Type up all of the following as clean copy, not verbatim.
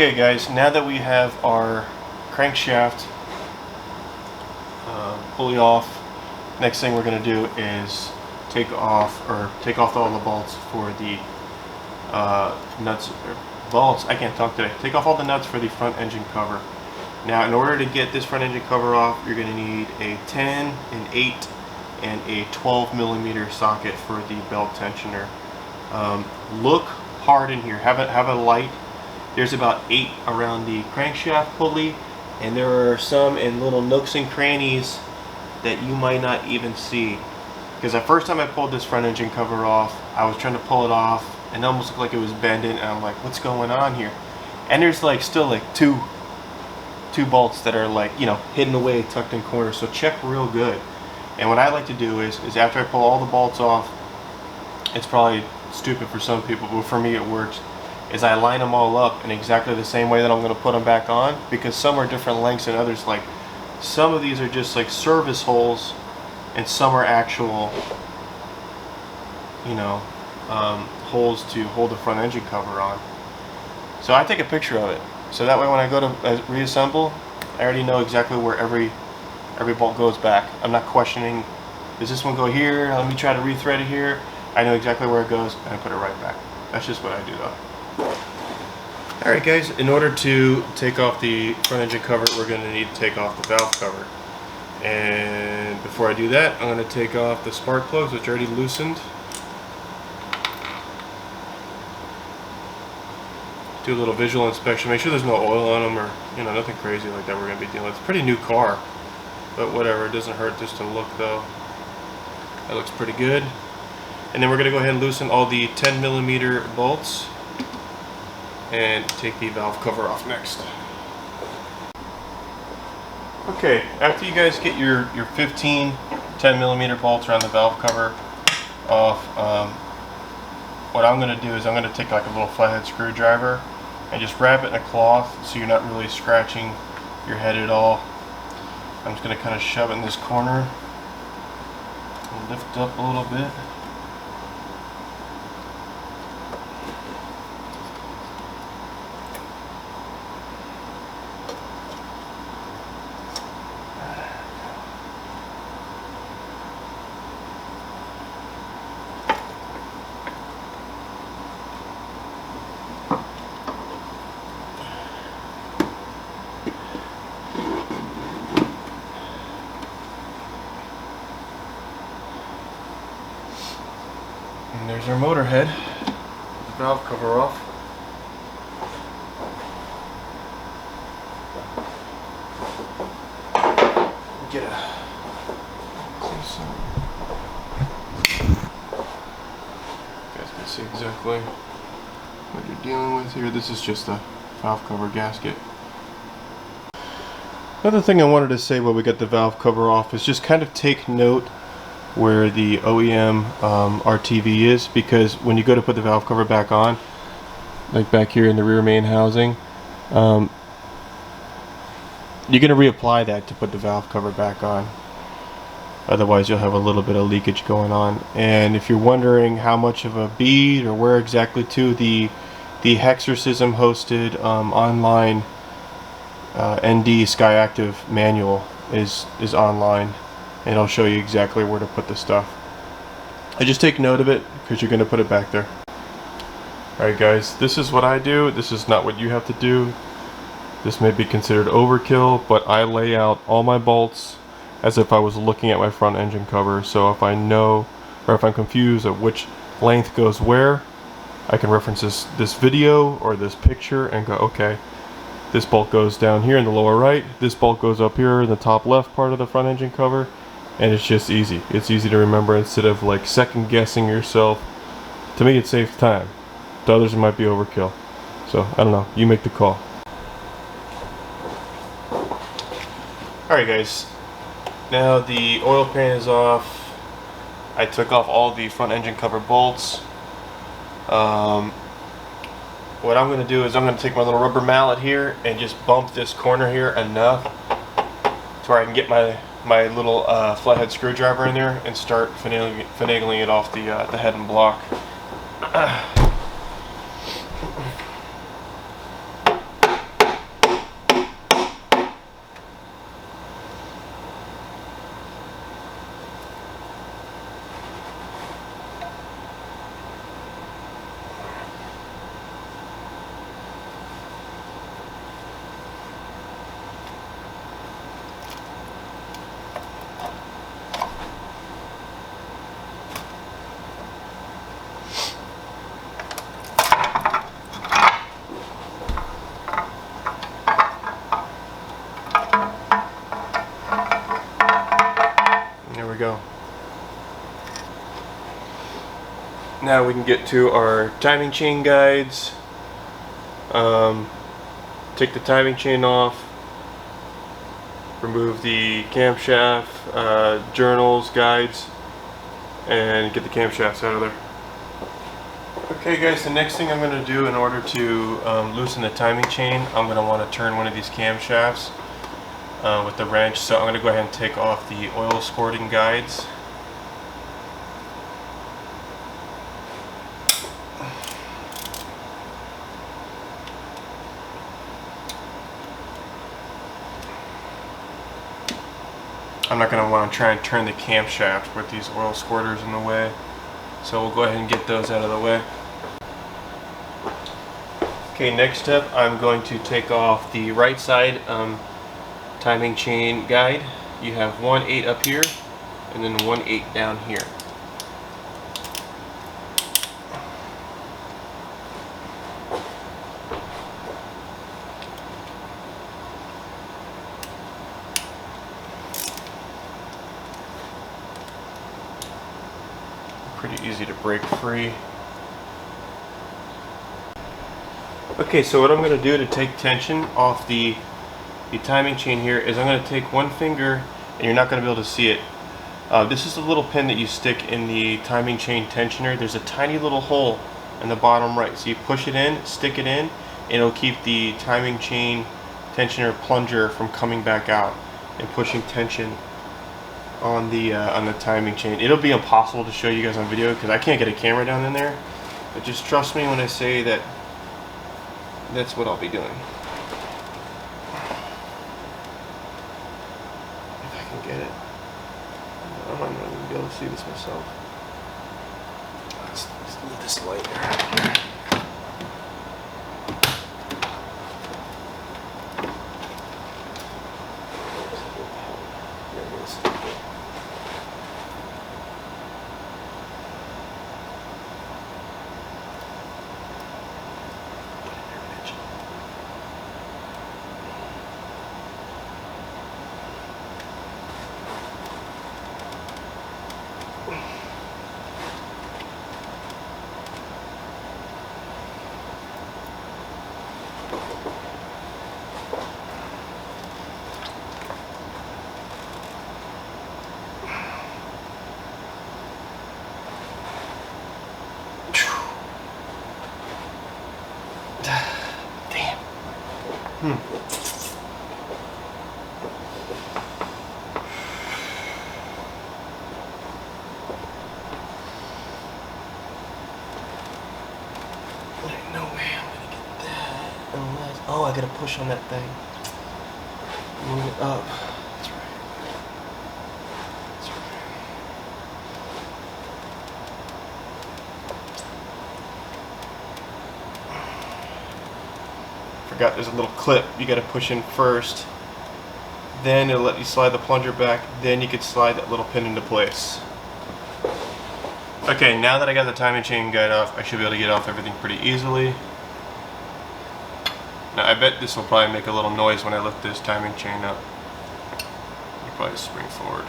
Okay guys, now that we have our crankshaft pulley off, next thing we're going to do is take off all the bolts for the I can't talk today. Take off all the nuts for the front engine cover. Now in order to get this front engine cover off, you're going to need a 10, an 8, and a 12 millimeter socket for the belt tensioner. Look hard in here. Have a light. There's about 8 around the crankshaft pulley, and there are some in little nooks and crannies that you might not even see. Because the first time I pulled this front engine cover off, I was trying to pull it off and it almost looked like it was bending, and I'm like, what's going on here? And there's like still like two bolts that are like, you know, hidden away, tucked in corners. So check real good. And what I like to do is after I pull all the bolts off, it's probably stupid for some people, but for me it works, is I line them all up in exactly the same way that I'm going to put them back on, because some are different lengths than others. Like some of these are just like service holes, and some are actual, you know, holes to hold the front engine cover on. So I take a picture of it, so that way when I go to reassemble, I already know exactly where every bolt goes back. I'm not questioning, does this one go here? Let me try to rethread it here. I know exactly where it goes, and I put it right back. That's just what I do though. Alright guys, in order to take off the front engine cover, we're going to need to take off the valve cover. And before I do that, I'm going to take off the spark plugs, which are already loosened. Do a little visual inspection, make sure there's no oil on them, or you know, nothing crazy like that we're going to be dealing with. It's a pretty new car, but whatever, it doesn't hurt just to look though. That looks pretty good. And then we're going to go ahead and loosen all the 10 millimeter bolts and take the valve cover off next. Okay, after you guys get your 15 10 millimeter bolts around the valve cover off, what I'm going to do is I'm going to take like a little flathead screwdriver and just wrap it in a cloth so you're not really scratching your head at all. I'm just going to kind of shove it in this corner and lift up a little bit. And there's our motor head, the valve cover off. Get a close up. You guys can see exactly what you're dealing with here. This is just a valve cover gasket. Another thing I wanted to say while we got the valve cover off is just kind of take note where the OEM RTV is, because when you go to put the valve cover back on, like back here in the rear main housing, you're going to reapply that to put the valve cover back on. Otherwise you'll have a little bit of leakage going on. And if you're wondering how much of a bead or where exactly to, the Hexorcism hosted online ND Sky Active manual is online, and it'll show you exactly where to put the stuff. I just take note of it because you're going to put it back there. Alright guys, this is what I do. This is not what you have to do. This may be considered overkill, but I lay out all my bolts as if I was looking at my front engine cover. So if I know, or if I'm confused of which length goes where, I can reference this video or this picture and go, okay, this bolt goes down here in the lower right, this bolt goes up here in the top left part of the front engine cover. And it's just easy. It's easy to remember instead of like second guessing yourself. To me it saves time. To others it might be overkill. So I don't know. You make the call. Alright guys. Now the oil pan is off. I took off all the front engine cover bolts. What I'm going to do is I'm going to take my little rubber mallet here and just bump this corner here enough to where I can get my little flathead screwdriver in there and start finagling it off the head and block. Now we can get to our timing chain guides. Take the timing chain off, remove the camshaft, journals, guides, and get the camshafts out of there. Okay guys, the next thing I'm going to do in order to loosen the timing chain, I'm going to want to turn one of these camshafts with the wrench. So I'm going to go ahead and take off the oil squirting guides. I'm not going to want to try and turn the camshaft with these oil squirters in the way. So we'll go ahead and get those out of the way. Okay, next step, I'm going to take off the right side timing chain guide. You have 1/8 up here and then 1/8 down here. Pretty easy to break free. Okay, so what I'm going to do to take tension off the timing chain here is I'm going to take one finger, and you're not going to be able to see it. This is the little pin that you stick in the timing chain tensioner. There's a tiny little hole in the bottom right. So you push it in, stick it in, and it'll keep the timing chain tensioner plunger from coming back out and pushing tension on the timing chain. It'll be impossible to show you guys on video because I can't get a camera down in there, but just trust me when I say that that's what I'll be doing. If I can get it. I'm not going to be able to see this myself. Let's move this light around here. There it is. Damn. No way I'm gonna get that unless... Oh, I gotta push on that thing. Move it up. That's right. That's right. Forgot there's a little clip you gotta push in first. Then it'll let you slide the plunger back. Then you could slide that little pin into place. Okay, now that I got the timing chain guide off, I should be able to get off everything pretty easily. Now I bet this will probably make a little noise when I lift this timing chain up. You probably spring forward.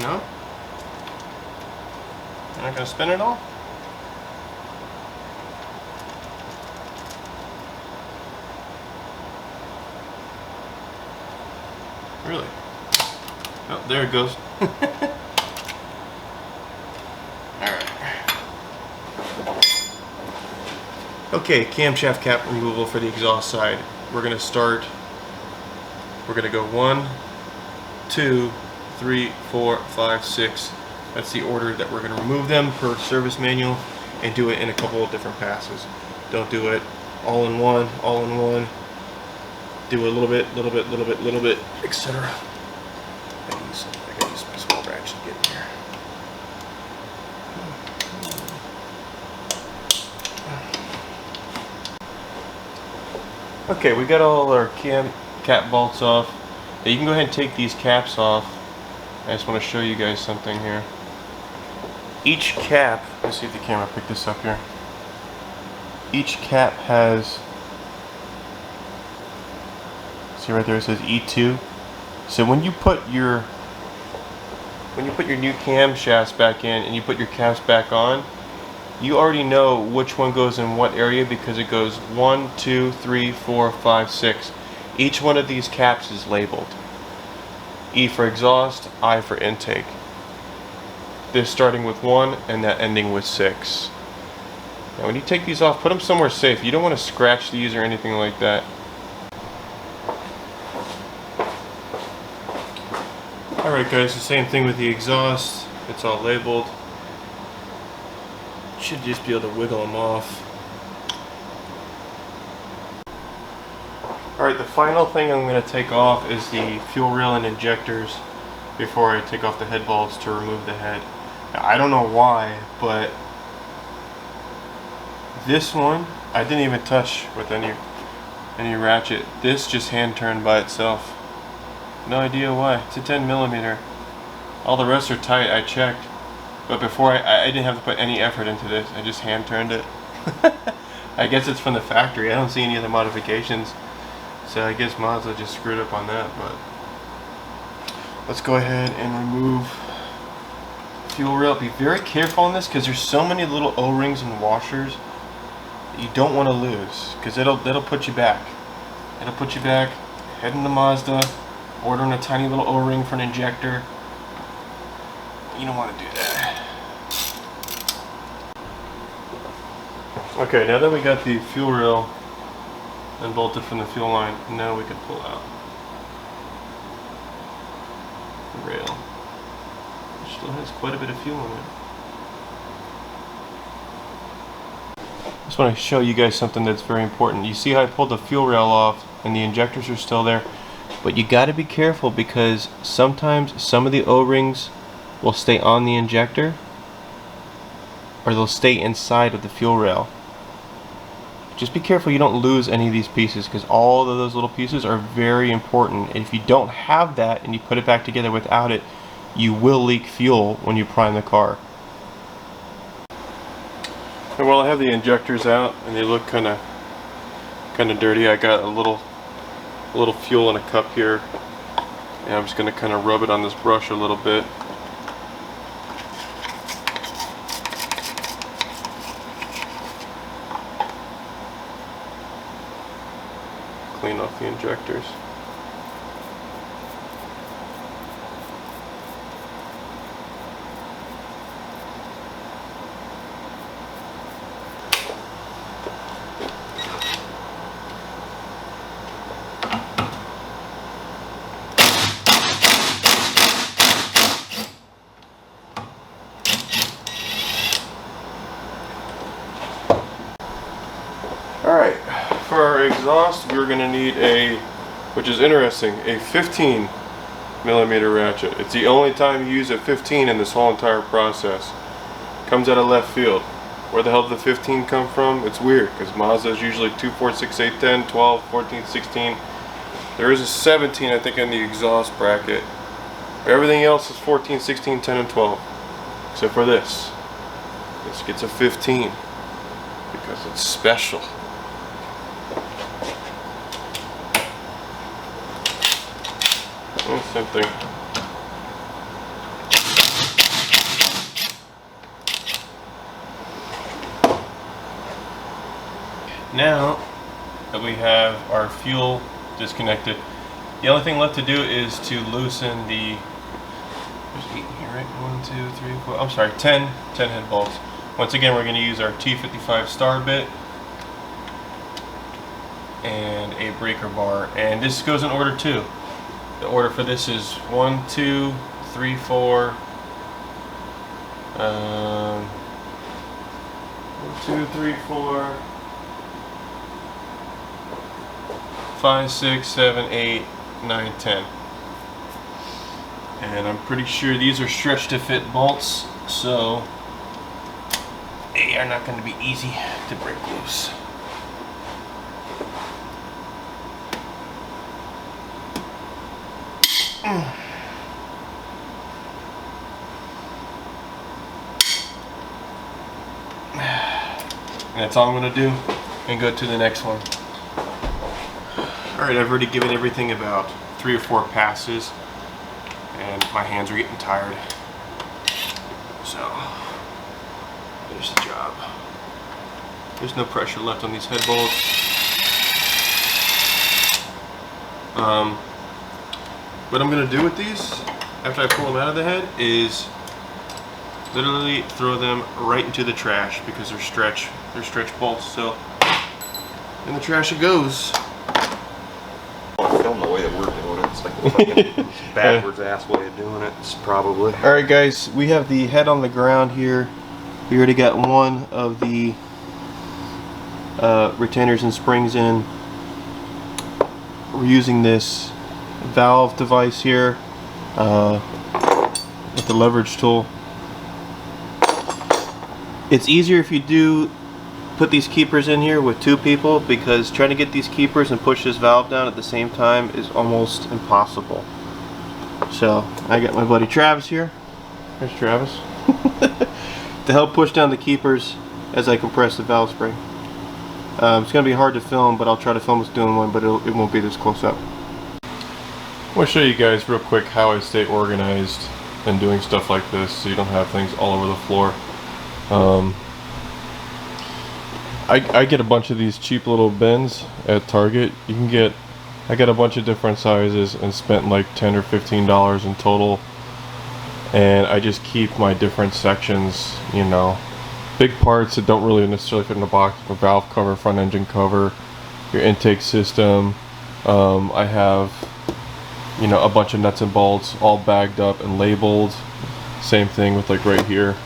No? You're not going to spin it all? Really? Oh, there it goes. Alright. Okay, camshaft cap removal for the exhaust side. We're going to start, we're going to go 1, 2, 3, 4, 5, 6. That's the order that we're going to remove them per service manual, and do it in a couple of different passes. Don't do it all in one, do a little bit, etc. I gotta use my small wrench to get in here. Okay, we got all our cap bolts off. Now you can go ahead and take these caps off. I just want to show you guys something here. Each cap, let's see if the camera picked this up here. Each cap has See right there it says E2. So when you put your new camshafts back in and you put your caps back on, you already know which one goes in what area because it goes 1, 2, 3, 4, 5, 6. Each one of these caps is labeled. E for exhaust, I for intake. This starting with 1 and that ending with 6. Now when you take these off, put them somewhere safe. You don't want to scratch these or anything like that. Alright guys, the same thing with the exhaust. It's all labeled. Should just be able to wiggle them off. Alright, the final thing I'm going to take off is the fuel rail and injectors before I take off the head bolts to remove the head. Now, I don't know why, but this one I didn't even touch with any ratchet. This just hand turned by itself. No idea why. It's a 10mm. All the rest are tight, I checked. But before I didn't have to put any effort into this. I just hand turned it. I guess it's from the factory. I don't see any other modifications. So I guess Mazda just screwed up on that. But let's go ahead and remove fuel rail. Be very careful on this because there's so many little O-rings and washers that you don't want to lose, because it'll put you back. It'll put you back. Heading to Mazda, ordering a tiny little O-ring for an injector. You don't want to do that. Okay, now that we got the fuel rail unbolted from the fuel line, now we can pull out the rail. It still has quite a bit of fuel in it. I just want to show you guys something that's very important. You see how I pulled the fuel rail off and the injectors are still there? But you got to be careful because sometimes some of the O-rings will stay on the injector or they'll stay inside of the fuel rail. Just be careful you don't lose any of these pieces because all of those little pieces are very important. And if you don't have that and you put it back together without it, you will leak fuel when you prime the car. And while I have the injectors out and they look kind of dirty, I got a little fuel in a cup here, and I'm just going to kind of rub it on this brush a little bit. Clean off the injectors. Alright, for our exhaust we're going to need which is interesting, a 15mm ratchet. It's the only time you use a 15 in this whole entire process. Comes out of left field. Where the hell did the 15 come from? It's weird because Mazda is usually 2, 4, 6, 8, 10, 12, 14, 16. There is a 17 I think in the exhaust bracket. Everything else is 14, 16, 10, and 12. Except for this. This gets a 15 because it's special. Oh, same thing. Now that we have our fuel disconnected, the only thing left to do is to loosen the, there's 8 here, right? 1, 2, 3, 4, I'm sorry, 10 head bolts. Once again, we're going to use our T55 star bit and a breaker bar, and this goes in order too. The order for this is 1, 2, 3, 4, 1, 2, 3, 4, 5, 6, 7, 8, 9, 10. And I'm pretty sure these are stretch to fit bolts, so they are not going to be easy to break loose. And that's all I'm going to do and go to the next one. Alright, I've already given everything about 3 or 4 passes, and my hands are getting tired. So, finish the job. There's no pressure left on these head bolts. What I'm going to do with these, after I pull them out of the head, is literally throw them right into the trash because they're stretch bolts. So, in the trash it goes. Film the way that we're doing it. It's like a fucking backwards ass way of doing it. It's probably. Alright guys, we have the head on the ground here. We already got one of the retainers and springs in. We're using this valve device here with the leverage tool. It's easier if you do put these keepers in here with 2 people, because trying to get these keepers and push this valve down at the same time is almost impossible. So I got my buddy Travis here. There's Travis. To help push down the keepers as I compress the valve spring. It's going to be hard to film, but I'll try to film us doing one, but it won't be this close up. I want to show you guys real quick how I stay organized and doing stuff like this so you don't have things all over the floor. I get a bunch of these cheap little bins at Target. You can get, I got a bunch of different sizes and spent like $10 or $15 in total. And I just keep my different sections, you know, big parts that don't really necessarily fit in a box, a valve cover, front engine cover, your intake system. I have, you know, a bunch of nuts and bolts all bagged up and labeled. Same thing with like right here.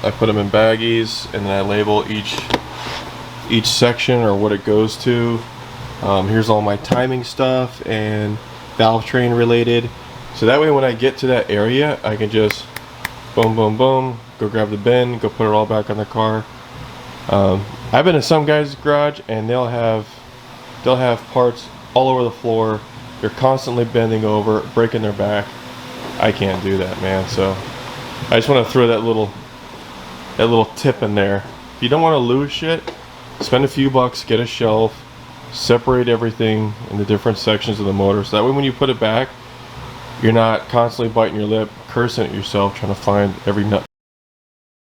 I put them in baggies and then I label each section or what it goes to. Here's all my timing stuff and valve train related. So that way when I get to that area, I can just boom, boom, boom, go grab the bin, go put it all back on the car. I've been in some guys' garage and they'll have parts all over the floor. They're constantly bending over, breaking their back. I can't do that, man. So I just want to throw that little tip in there. If you don't want to lose shit, spend a few bucks, get a shelf, separate everything in the different sections of the motor, so that way when you put it back, you're not constantly biting your lip, cursing at yourself, trying to find every nut